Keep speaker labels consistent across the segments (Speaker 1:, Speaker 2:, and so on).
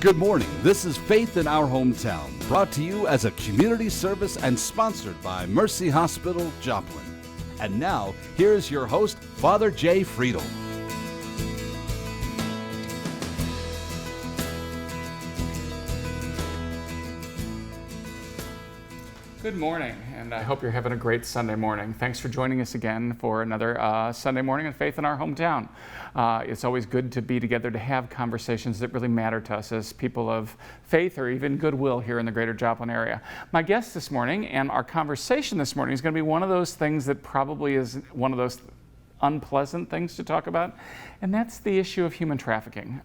Speaker 1: Good morning. This is Faith in Our Hometown, brought to you as a community service and sponsored by Mercy Hospital, Joplin. And now, here's your host, Father Jay Friedel.
Speaker 2: Good morning, and I hope you're having a great Sunday morning. Thanks for joining us again for another Sunday morning in Faith in Our Hometown. It's always good to be together to have conversations that really matter to us as people of faith or even goodwill here in the greater Joplin area. My guest this morning and our conversation this morning is going to be one of those things that probably is one of those unpleasant things to talk about, and that's the issue of human trafficking.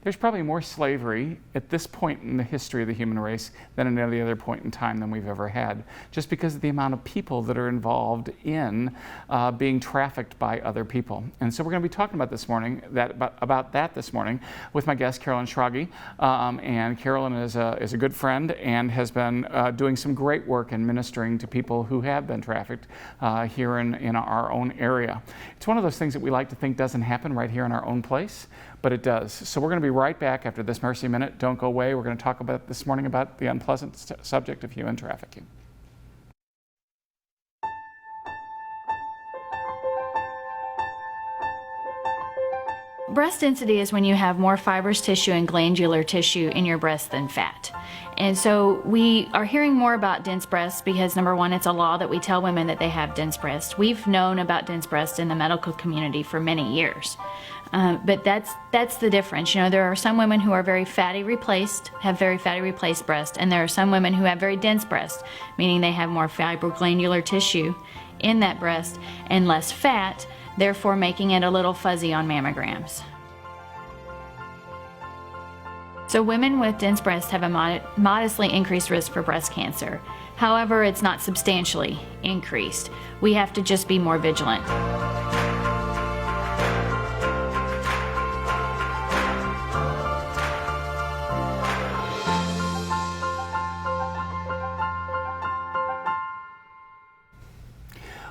Speaker 2: There's probably more slavery at this point in the history of the human race than at any other point in time than we've ever had, just because of the amount of people that are involved in being trafficked by other people. And so we're going to be talking about that this morning with my guest, Karolyn Schlage. And Karolyn is a good friend and has been doing some great work in ministering to people who have been trafficked here in our own area. It's one of those things that we like to think doesn't happen right here in our own place, but it does. So we're going to be right back after this Mercy Minute. Don't go away. We're going to talk about this morning about the unpleasant subject of human trafficking.
Speaker 3: Breast density is when you have more fibrous tissue and glandular tissue in your breast than fat. And so we are hearing more about dense breasts because, number one, it's a law that we tell women that they have dense breasts. We've known about dense breasts in the medical community for many years. But that's the difference. You know, there are some women who are have very fatty replaced breasts, and there are some women who have very dense breasts, meaning they have more fibroglandular tissue in that breast and less fat, therefore making it a little fuzzy on mammograms. So women with dense breasts have a modestly increased risk for breast cancer. However, it's not substantially increased. We have to just be more vigilant.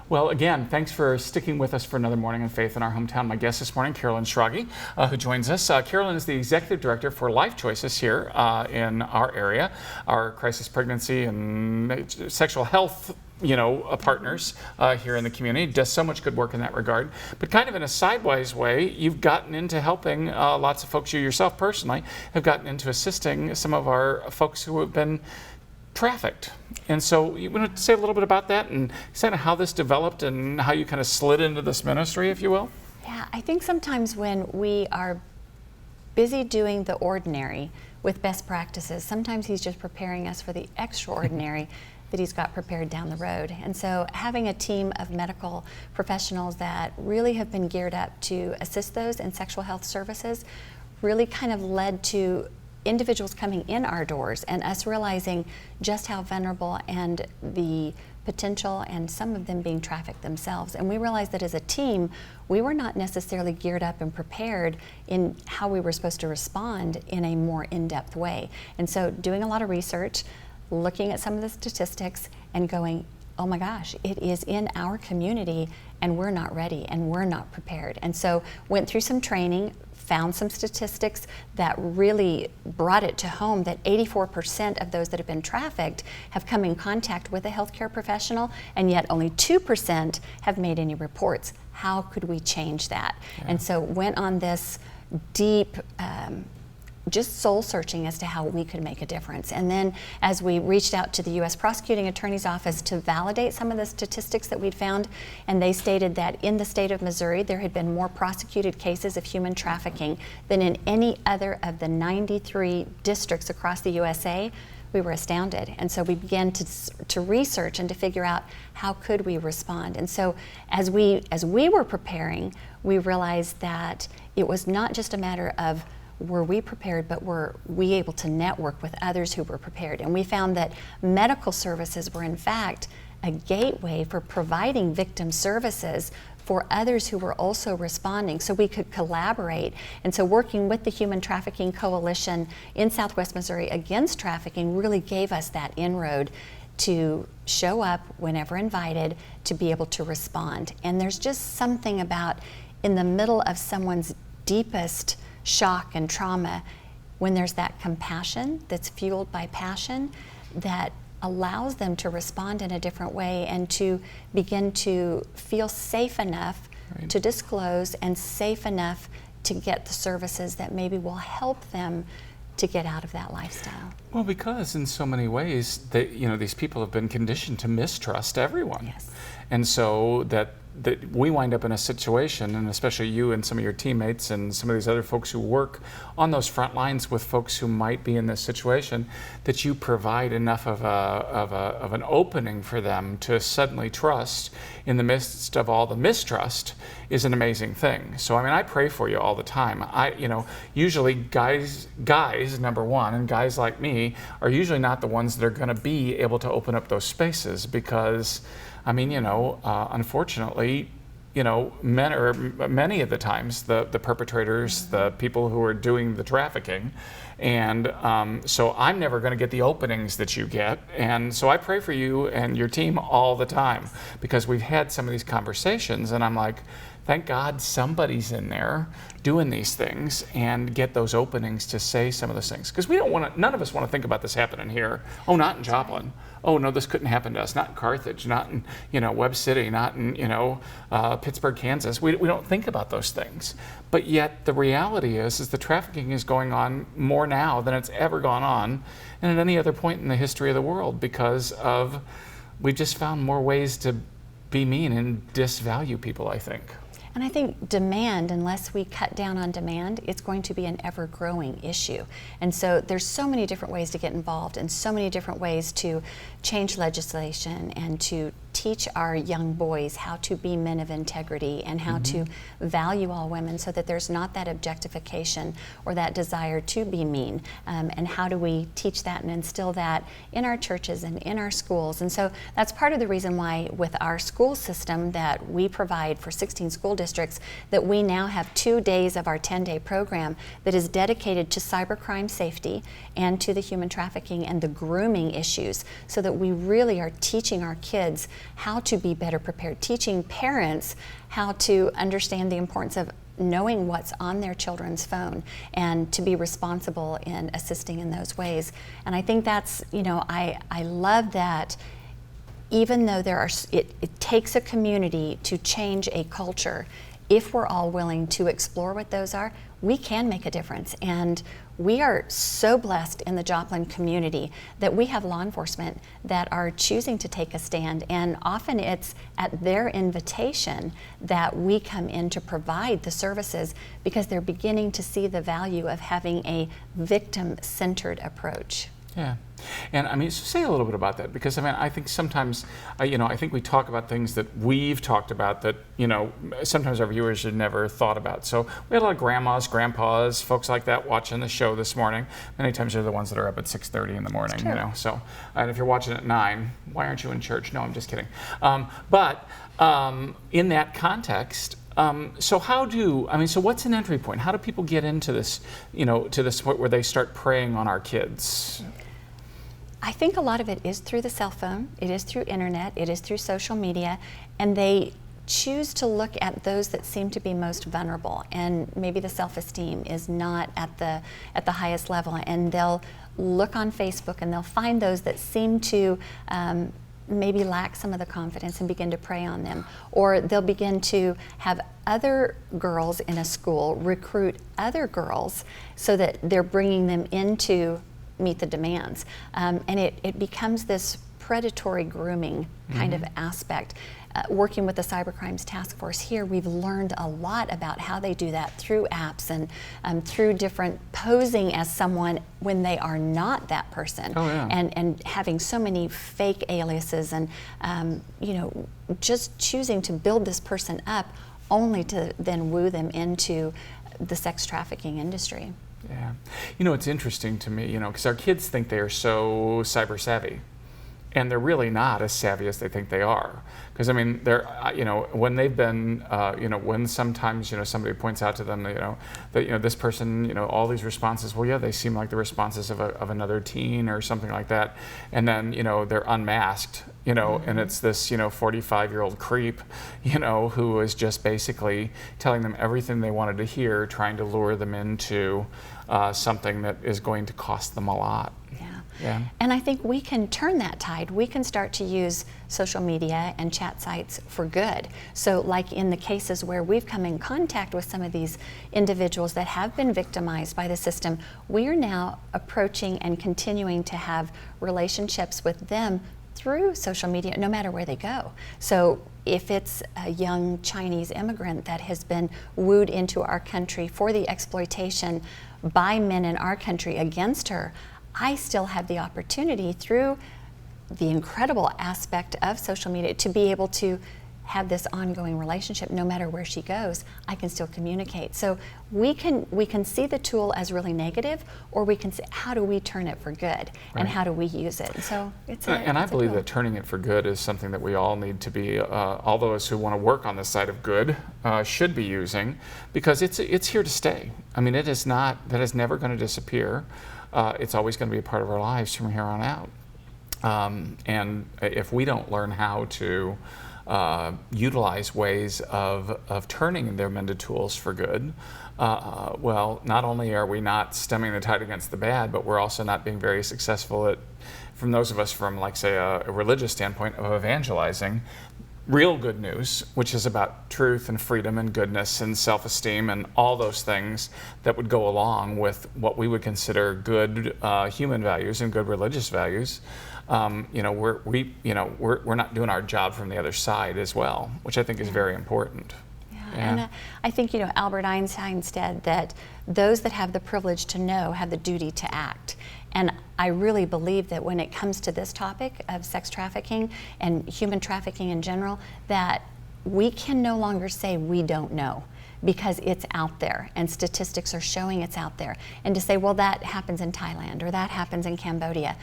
Speaker 2: Well, again, thanks for sticking with us for another morning in Faith in Our Hometown. My guest this morning, Karolyn Schlage, who joins us. Karolyn is the Executive Director for Life Choices here in our area, our crisis pregnancy and sexual health partners here in the community. Does so much good work in that regard. But kind of in a sidewise way, you've gotten into helping lots of folks. You yourself personally have gotten into assisting some of our folks who have been trafficked. And so you want to say a little bit about that and kind of how this developed and how you kind of slid into this ministry, if you will?
Speaker 4: Yeah, I think sometimes when we are busy doing the ordinary with best practices, sometimes he's just preparing us for the extraordinary that he's got prepared down the road. And so having a team of medical professionals that really have been geared up to assist those in sexual health services really kind of led to individuals coming in our doors and us realizing just how vulnerable and the potential and some of them being trafficked themselves. And we realized that as a team, we were not necessarily geared up and prepared in how we were supposed to respond in a more in-depth way. And so doing a lot of research, looking at some of the statistics and going, oh my gosh, it is in our community and we're not ready and we're not prepared. And so went through some training, found some statistics that really brought it to home that 84% of those that have been trafficked have come in contact with a healthcare professional, and yet only 2% have made any reports. How could we change that? Yeah. And so went on this deep just soul searching as to how we could make a difference. And then as we reached out to the U.S. Prosecuting Attorney's Office to validate some of the statistics that we'd found, and they stated that in the state of Missouri there had been more prosecuted cases of human trafficking than in any other of the 93 districts across the USA, we were astounded. And so we began to research and to figure out how could we respond. And so as we were preparing, we realized that it was not just a matter of were we prepared, but were we able to network with others who were prepared? And we found that medical services were in fact a gateway for providing victim services for others who were also responding, so we could collaborate. And so working with the Human Trafficking Coalition in Southwest Missouri against trafficking really gave us that inroad to show up whenever invited, to be able to respond. And there's just something about in the middle of someone's deepest shock and trauma, when there's that compassion that's fueled by passion, that allows them to respond in a different way and to begin to feel safe enough to disclose and safe enough to get the services that maybe will help them to get out of that lifestyle.
Speaker 2: Well, because in so many ways, these people have been conditioned to mistrust everyone.
Speaker 4: Yes.
Speaker 2: And so that we wind up in a situation, and especially you and some of your teammates and some of these other folks who work on those front lines with folks who might be in this situation, that you provide enough of an opening for them to suddenly trust in the midst of all the mistrust is an amazing thing. So I mean, I pray for you all the time. Usually guys, number one, and guys like me are usually not the ones that are going to be able to open up those spaces because, I mean, unfortunately, many of the times the perpetrators, the people who are doing the trafficking, and so I'm never going to get the openings that you get, and so I pray for you and your team all the time because we've had some of these conversations, and I'm like, thank God somebody's in there doing these things and get those openings to say some of those things. Because none of us want to think about this happening here. Oh, not in Joplin. Oh, no, this couldn't happen to us. Not in Carthage, not in, Webb City, not in, Pittsburgh, Kansas. We don't think about those things. But yet the reality is the trafficking is going on more now than it's ever gone on and at any other point in the history of the world because we've just found more ways to be mean and disvalue people, I think.
Speaker 4: And I think demand, unless we cut down on demand, it's going to be an ever-growing issue. And so there's so many different ways to get involved and so many different ways to change legislation and to teach our young boys how to be men of integrity and how to value all women so that there's not that objectification or that desire to be mean. And how do we teach that and instill that in our churches and in our schools? And so that's part of the reason why with our school system that we provide for 16 school districts, that we now have 2 days of our 10-day program that is dedicated to cybercrime safety and to the human trafficking and the grooming issues, so that we really are teaching our kids how to be better prepared, teaching parents how to understand the importance of knowing what's on their children's phone and to be responsible in assisting in those ways. And I think that's, I love that even though it takes a community to change a culture, if we're all willing to explore what those are, we can make a difference. And we are so blessed in the Joplin community that we have law enforcement that are choosing to take a stand, and often it's at their invitation that we come in to provide the services because they're beginning to see the value of having a victim-centered approach.
Speaker 2: Yeah. And I mean, so say a little bit about that, because I mean, I think sometimes, I think we talk about things that we've talked about that, sometimes our viewers had never thought about. So we had a lot of grandmas, grandpas, folks like that watching the show this morning. Many times they're the ones that are up at 6:30 in the morning, So, and if you're watching at 9, why aren't you in church? No, I'm just kidding. But in that context, so what's an entry point? How do people get into this, to this point where they start preying on our kids?
Speaker 4: I think a lot of it is through the cell phone, it is through internet, it is through social media, and they choose to look at those that seem to be most vulnerable, and maybe the self-esteem is not at the highest level, and they'll look on Facebook and they'll find those that seem to maybe lack some of the confidence and begin to prey on them. Or they'll begin to have other girls in a school recruit other girls so that they're bringing them into meet the demands. And it becomes this predatory grooming kind of aspect. Working with the Cybercrimes Task Force here, we've learned a lot about how they do that through apps and through different posing as someone when they are not that person.
Speaker 2: Oh, yeah.
Speaker 4: And having so many fake aliases and just choosing to build this person up only to then woo them into the sex trafficking industry.
Speaker 2: Yeah. It's interesting to me, because our kids think they are so cyber savvy. and they're really not as savvy as they think they are. Because I mean, they're, when they've been, when sometimes, somebody points out to them, that, this person, all these responses, well, yeah, they seem like the responses of another teen or something like that. And then, they're unmasked, and it's this, 45-year-old creep, who is just basically telling them everything they wanted to hear, trying to lure them into something that is going to cost them a lot. Yeah.
Speaker 4: And I think we can turn that tide. We can start to use social media and chat sites for good. So like in the cases where we've come in contact with some of these individuals that have been victimized by the system, we are now approaching and continuing to have relationships with them through social media, no matter where they go. So if it's a young Chinese immigrant that has been wooed into our country for the exploitation by men in our country against her, I still have the opportunity through the incredible aspect of social media to be able to have this ongoing relationship no matter where she goes. I can still communicate. So we can see the tool as really negative, or we can say, how do we turn it for good, and how do we use it? So
Speaker 2: I believe that turning it for good is something that we all need to be, all those who want to work on the side of good should be using, because it's here to stay. I mean, that is never going to disappear. It's always going to be a part of our lives from here on out. And if we don't learn how to utilize ways of turning them into tools for good, well, not only are we not stemming the tide against the bad, but we're also not being very successful at, from those of us from, like, say, a religious standpoint, of evangelizing real good news, which is about truth and freedom and goodness and self-esteem and all those things that would go along with what we would consider good human values and good religious values. We're not doing our job from the other side as well, which I think is very important.
Speaker 4: And I think, Albert Einstein said that those that have the privilege to know have the duty to act. And I really believe that when it comes to this topic of sex trafficking and human trafficking in general, that we can no longer say we don't know, because it's out there and statistics are showing it's out there. And to say, well, that happens in Thailand or that happens in Cambodia.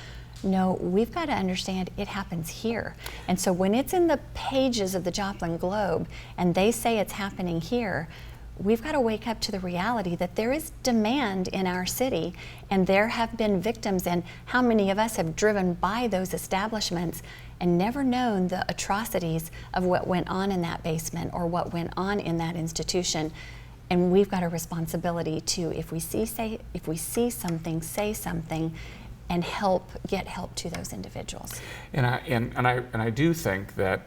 Speaker 4: No, we've got to understand it happens here. And so when it's in the pages of the Joplin Globe and they say it's happening here, we've got to wake up to the reality that there is demand in our city, and there have been victims, and how many of us have driven by those establishments and never known the atrocities of what went on in that basement or what went on in that institution. And we've got a responsibility to, if we see something, say something, and get help to those individuals.
Speaker 2: And I do think that,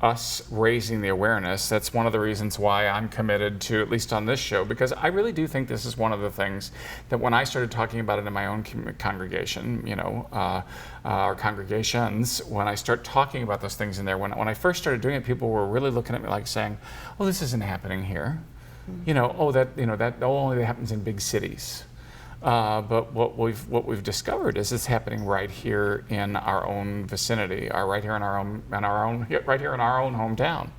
Speaker 2: us raising the awareness, that's one of the reasons why I'm committed to, at least on this show, because I really do think this is one of the things that when I started talking about it in my own congregation, our congregations, when I start talking about those things in there, when I first started doing it, people were really looking at me like saying, "Oh, this isn't happening here." That only happens in big cities. But what we've discovered is it's happening right here in our own vicinity, right here in our own hometown.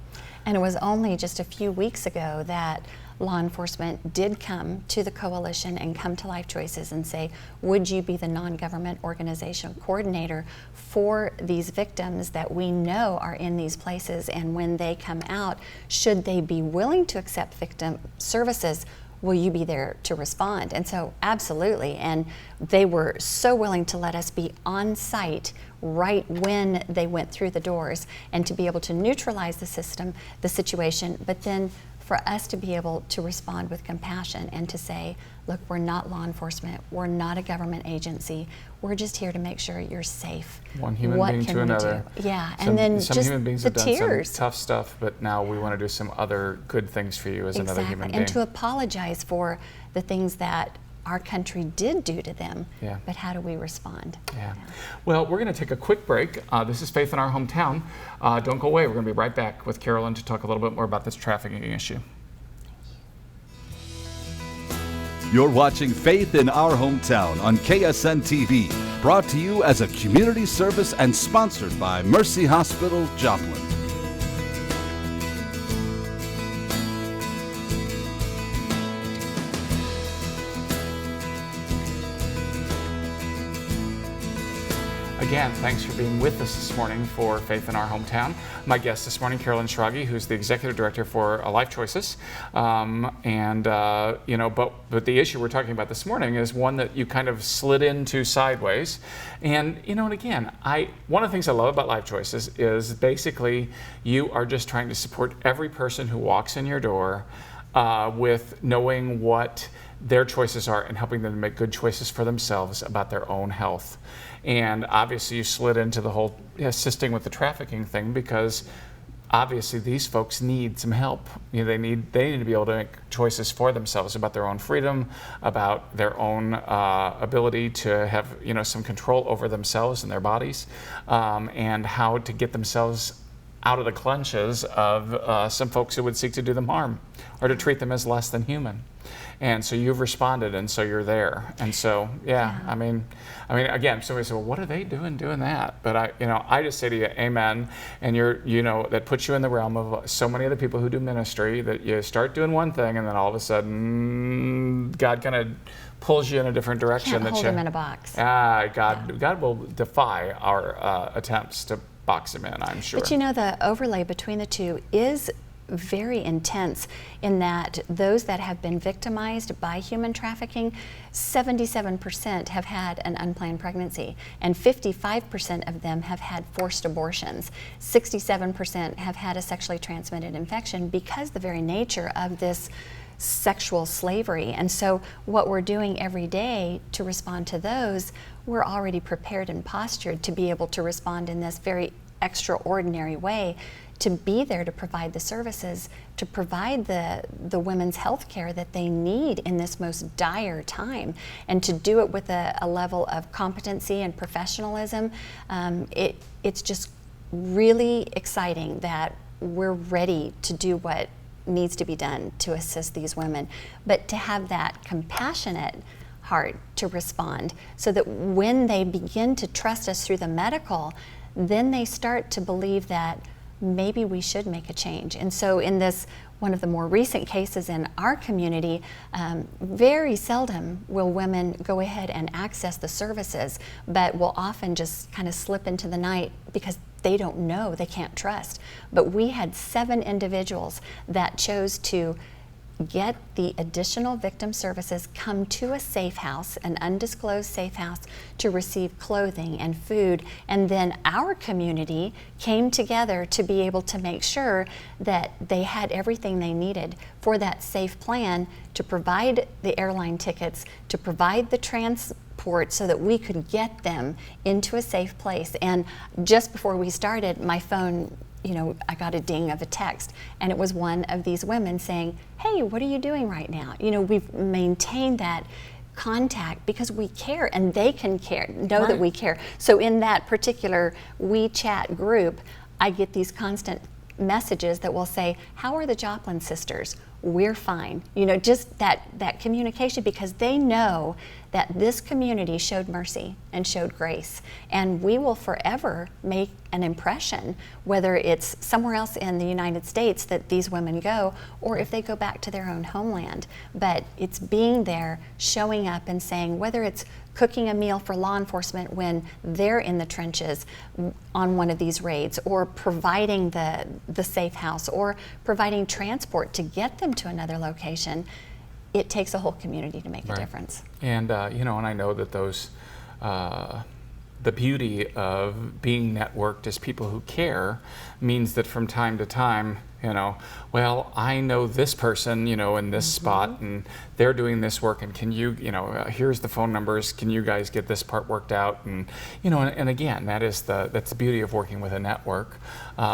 Speaker 4: And it was only just a few weeks ago that law enforcement did come to the coalition and come to Life Choices and say, would you be the non-government organization coordinator for these victims that we know are in these places, and when they come out, should they be willing to accept victim services, will you be there to respond? And so absolutely, and they were so willing to let us be on site right when they went through the doors, and to be able to neutralize the situation, but then for us to be able to respond with compassion and to say, look, we're not law enforcement, we're not a government agency, we're just here to make sure you're safe.
Speaker 2: One human being to another.
Speaker 4: Yeah, and then
Speaker 2: some
Speaker 4: just
Speaker 2: human beings
Speaker 4: the
Speaker 2: have done
Speaker 4: tears.
Speaker 2: some tough stuff, but now we want to do some other good things for you as another human being.
Speaker 4: And to apologize for the things that our country did do to them, but how do we respond?
Speaker 2: Yeah. Well, we're going to take a quick break. This is Faith in Our Hometown. Don't go away. We're going to be right back with Karolyn to talk a little bit more about this trafficking issue.
Speaker 1: You're watching Faith in Our Hometown on KSN TV, brought to you as a community service and sponsored by Mercy Hospital, Joplin.
Speaker 2: Again, thanks for being with us this morning for Faith in Our Hometown. My guest this morning, Karolyn Schlage, who's the Executive Director for Life Choices. But the issue we're talking about this morning is one that you kind of slid into sideways. And again, one of the things I love about Life Choices is basically you are just trying to support every person who walks in your door with knowing what their choices are and helping them to make good choices for themselves about their own health. And obviously you slid into the whole assisting with the trafficking thing because obviously these folks need some help. They need to be able to make choices for themselves about their own freedom, about their own ability to have some control over themselves and their bodies, and how to get themselves out of the clutches of some folks who would seek to do them harm or to treat them as less than human. And so you've responded, and so you're there. And so, I mean, again, somebody said, well, what are they doing that? But I just say to you, amen. And that puts you in the realm of so many of the people who do ministry that you start doing one thing, and then all of a sudden, God kind of pulls you in a different direction.
Speaker 4: Can't hold him in a box.
Speaker 2: God will defy our attempts to box him in, I'm sure.
Speaker 4: But the overlay between the two is very intense in that those that have been victimized by human trafficking, 77% have had an unplanned pregnancy, and 55% of them have had forced abortions. 67% have had a sexually transmitted infection because the very nature of this sexual slavery. And so what we're doing every day to respond to those, we're already prepared and postured to be able to respond in this very extraordinary way, to be there to provide the services, to provide the women's health care that they need in this most dire time, and to do it with a level of competency and professionalism. It's just really exciting that we're ready to do what needs to be done to assist these women, but to have that compassionate heart to respond so that when they begin to trust us through the medical, then they start to believe that maybe we should make a change. And so in this, one of the more recent cases in our community, very seldom will women go ahead and access the services, but will often just kind of slip into the night because they don't know, they can't trust. But we had 7 individuals that chose to get the additional victim services, come to a safe house, an undisclosed safe house, to receive clothing and food. And then our community came together to be able to make sure that they had everything they needed for that safe plan, to provide the airline tickets, to provide the transport so that we could get them into a safe place. And just before we started, my phone, I got a ding of a text, and it was one of these women saying, hey, what are you doing right now? We've maintained that contact because we care, and they can know that we care. So in that particular WeChat group, I get these constant messages that will say, how are the Joplin sisters? We're fine. Just that communication, because they know that this community showed mercy and showed grace, and we will forever make an impression, whether it's somewhere else in the United States that these women go, or if they go back to their own homeland. But it's being there, showing up and saying, whether it's cooking a meal for law enforcement when they're in the trenches on one of these raids, or providing the safe house, or providing transport to get them to another location, it takes a whole community to make a difference. And
Speaker 2: and I know that those the beauty of being networked as people who care means that from time to time, well, I know this person, in this spot, and they're doing this work, and can you, here's the phone numbers, can you guys get this part worked out? And, and again, that's the beauty of working with a network,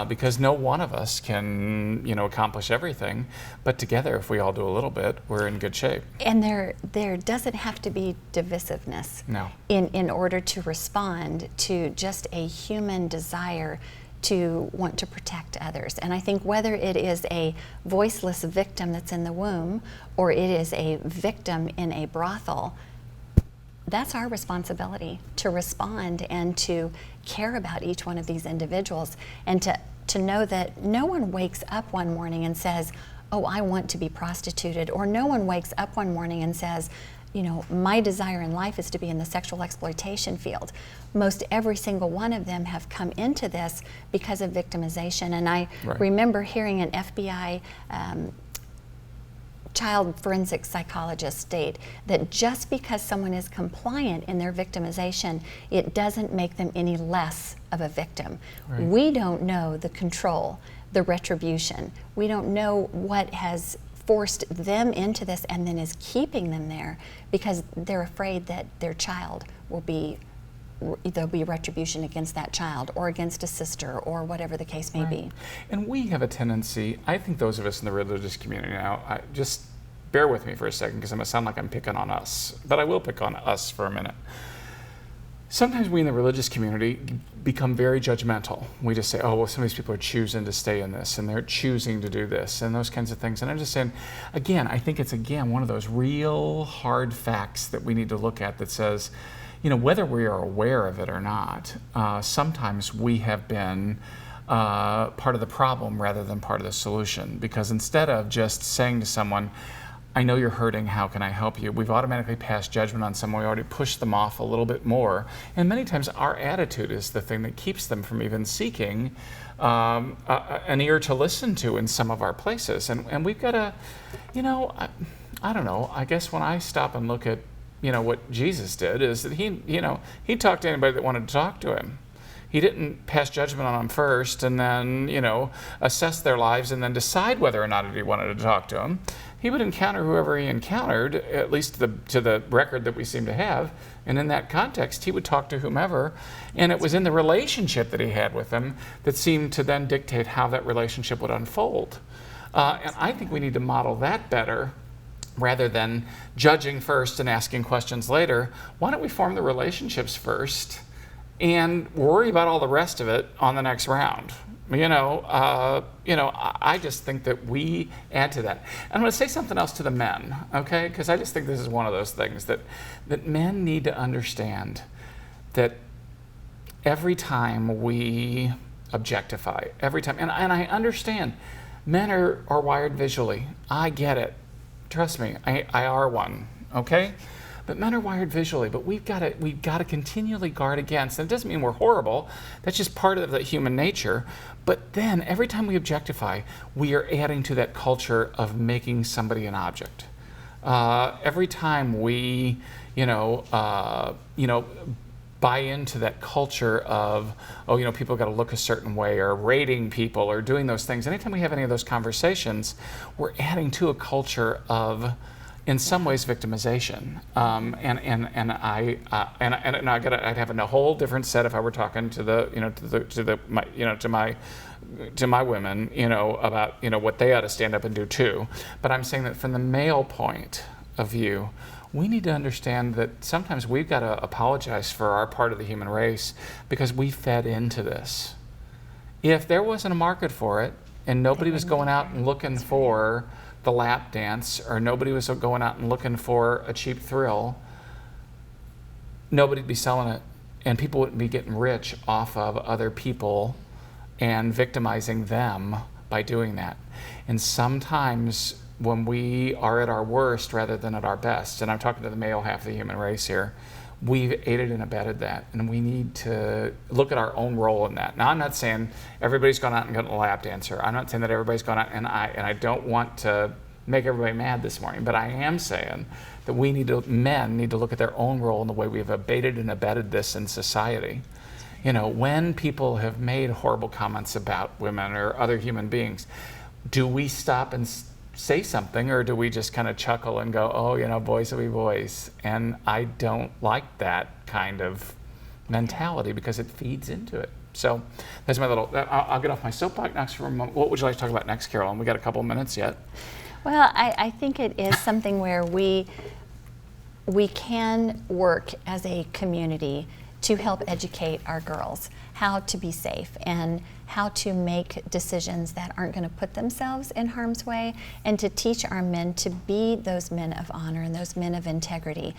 Speaker 2: because no one of us can, accomplish everything, but together, if we all do a little bit, we're in good shape.
Speaker 4: And there doesn't have to be divisiveness in order to respond to just a human desire to want to protect others. And I think whether it is a voiceless victim that's in the womb, or it is a victim in a brothel, that's our responsibility to respond and to care about each one of these individuals, and to know that no one wakes up one morning and says, oh, I want to be prostituted, or no one wakes up one morning and says, you know, my desire in life is to be in the sexual exploitation field. Most every single one of them have come into this because of victimization. And I remember hearing an FBI child forensic psychologist state that just because someone is compliant in their victimization, it doesn't make them any less of a victim. We don't know the control, the retribution. We don't know what has forced them into this and then is keeping them there because they're afraid that their child will be, there'll be retribution against that child or against a sister or whatever the case may be.
Speaker 2: And we have a tendency, I think those of us in the religious community now, just bear with me for a second because I'm going to sound like I'm picking on us, but I will pick on us for a minute. Sometimes we in the religious community become very judgmental. We just say, oh, well, some of these people are choosing to stay in this and they're choosing to do this and those kinds of things. And I'm just saying, again, I think it's, again, one of those real hard facts that we need to look at that says, you know, whether we are aware of it or not, sometimes we have been part of the problem rather than part of the solution. Because instead of just saying to someone, I know you're hurting, how can I help you? We've automatically passed judgment on someone. We already pushed them off a little bit more. And many times our attitude is the thing that keeps them from even seeking an ear to listen to in some of our places. And we've got to, you know, I don't know, I guess when I stop and look at, you know, what Jesus did is that he talked to anybody that wanted to talk to him. He didn't pass judgment on them first and then, you know, assess their lives and then decide whether or not he wanted to talk to them. He would encounter whoever he encountered, at least to the record that we seem to have. And in that context, he would talk to whomever. And it was in the relationship that he had with them that seemed to then dictate how that relationship would unfold. And I think we need to model that better rather than judging first and asking questions later. Why don't we form the relationships first and worry about all the rest of it on the next round? I just think that we add to that. And I'm going to say something else to the men, okay? Because I just think this is one of those things that men need to understand that every time we objectify, every time, and I understand, men are wired visually. I get it. Trust me, I are one, okay? But men are wired visually, but we've got to continually guard against. And it doesn't mean we're horrible. That's just part of the human nature. But then every time we objectify, we are adding to that culture of making somebody an object. Every time we, buy into that culture of, people got to look a certain way, or rating people, or doing those things. Anytime we have any of those conversations, we're adding to a culture of, in some ways, victimization, I'd have a whole different set if I were talking to my women, about what they ought to stand up and do too. But I'm saying that from the male point of view, we need to understand that sometimes we've got to apologize for our part of the human race because we fed into this. If there wasn't a market for it and nobody was going out and looking for the lap dance, or nobody was going out and looking for a cheap thrill, nobody'd be selling it, and people wouldn't be getting rich off of other people and victimizing them by doing that. And sometimes when we are at our worst rather than at our best, and I'm talking to the male half of the human race here, we've aided and abetted that, and we need to look at our own role in that. Now, I'm not saying everybody's gone out and gotten a lap dancer. I'm not saying that everybody's gone out, and I don't want to make everybody mad this morning, but I am saying that men need to look at their own role in the way we've abated and abetted this in society. When people have made horrible comments about women or other human beings, do we stop and say something, or do we just kind of chuckle and go, oh, boys will be boys? And I don't like that kind of mentality because it feeds into it. So that's my little, I'll get off my soapbox next for a moment. What would you like to talk about next, Karolyn? We got a couple of minutes yet.
Speaker 4: Well, I think it is something where we can work as a community to help educate our girls how to be safe and how to make decisions that aren't going to put themselves in harm's way, and to teach our men to be those men of honor and those men of integrity.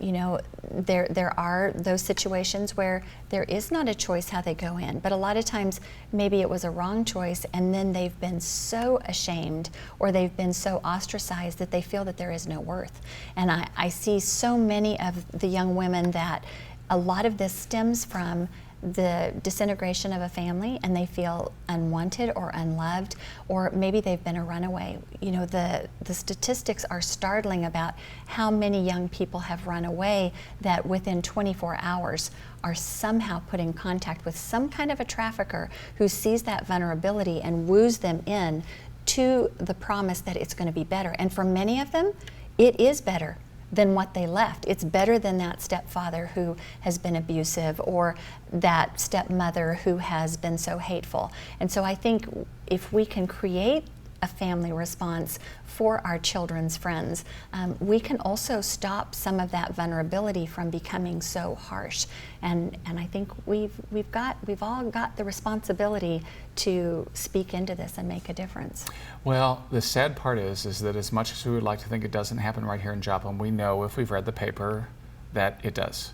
Speaker 4: You know, there are those situations where there is not a choice how they go in, but a lot of times maybe it was a wrong choice, and then they've been so ashamed or they've been so ostracized that they feel that there is no worth. And I see so many of the young women that a lot of this stems from the disintegration of a family, and they feel unwanted or unloved, or maybe they've been a runaway. You know, the statistics are startling about how many young people have run away that within 24 hours are somehow put in contact with some kind of a trafficker who sees that vulnerability and woos them in to the promise that it's going to be better. And for many of them, it is better than what they left. It's better than that stepfather who has been abusive, or that stepmother who has been so hateful. And so I think if we can create a family response for our children's friends, we can also stop some of that vulnerability from becoming so harsh. And I think we've all got the responsibility to speak into this and make a difference.
Speaker 2: Well, the sad part is that as much as we would like to think it doesn't happen right here in Joplin, we know if we've read the paper that it does.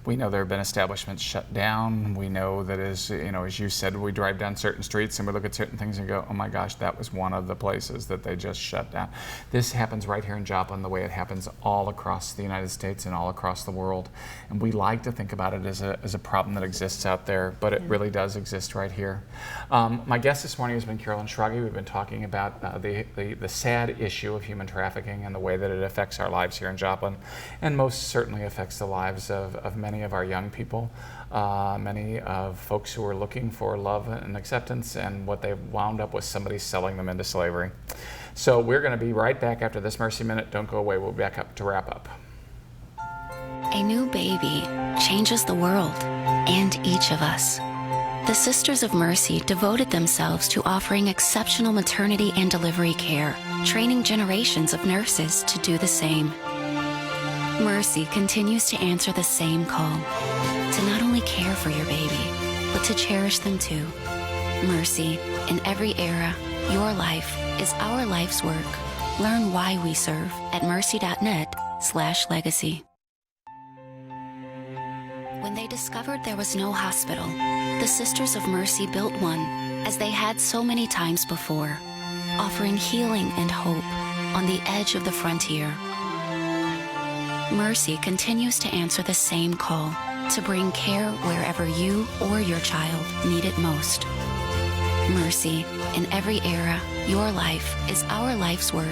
Speaker 2: We know there have been establishments shut down. We know that, as you said, we drive down certain streets and we look at certain things and go, oh my gosh, that was one of the places that they just shut down. This happens right here in Joplin the way it happens all across the United States and all across the world. And we like to think about it as a problem that exists out there, but it really does exist right here. My guest this morning has been Karolyn Schlage. We've been talking about the sad issue of human trafficking and the way that it affects our lives here in Joplin, and most certainly affects the lives of many of our young people, many of folks who are looking for love and acceptance, and what they've wound up with somebody selling them into slavery. So we're going to be right back after this Mercy Minute. Don't go away. We'll be back up to wrap up.
Speaker 5: A new baby changes the world and each of us. The Sisters of Mercy devoted themselves to offering exceptional maternity and delivery care, training generations of nurses to do the same. Mercy continues to answer the same call, to not only care for your baby, but to cherish them too. Mercy, in every era, your life is our life's work. Learn why we serve at mercy.net/legacy. When they discovered there was no hospital, the Sisters of Mercy built one, as they had so many times before, offering healing and hope on the edge of the frontier. Mercy continues to answer the same call, to bring care wherever you or your child need it most. Mercy, in every era, your life is our life's work.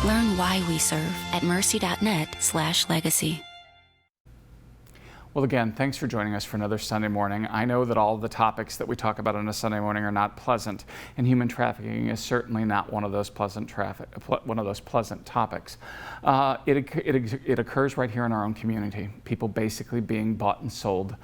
Speaker 5: Learn why we serve at mercy.net/legacy.
Speaker 2: Well, again, thanks for joining us for another Sunday morning. I know that all the topics that we talk about on a Sunday morning are not pleasant, and human trafficking is certainly not one of those pleasant topics. It occurs right here in our own community. People basically being bought and sold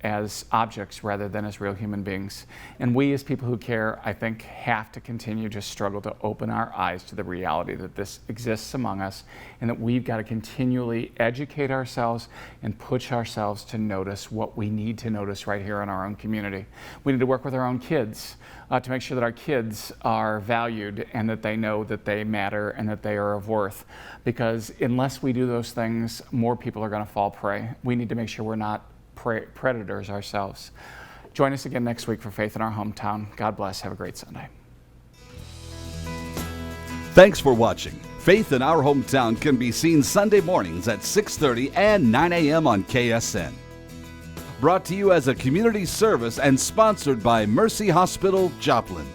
Speaker 2: as objects rather than as real human beings. And we, as people who care, I think, have to continue to struggle to open our eyes to the reality that this exists among us, and that we've got to continually educate ourselves and push ourselves to notice what we need to notice right here in our own community. We need to work with our own kids to make sure that our kids are valued and that they know that they matter and that they are of worth. Because unless we do those things, more people are going to fall prey. We need to make sure we're not predators ourselves. Join us again next week for Faith in Our Hometown. God bless. Have a great Sunday.
Speaker 1: Thanks for watching. Faith in Our Hometown can be seen Sunday mornings at 6:30 and 9 a.m. on KSN. Brought to you as a community service and sponsored by Mercy Hospital, Joplin.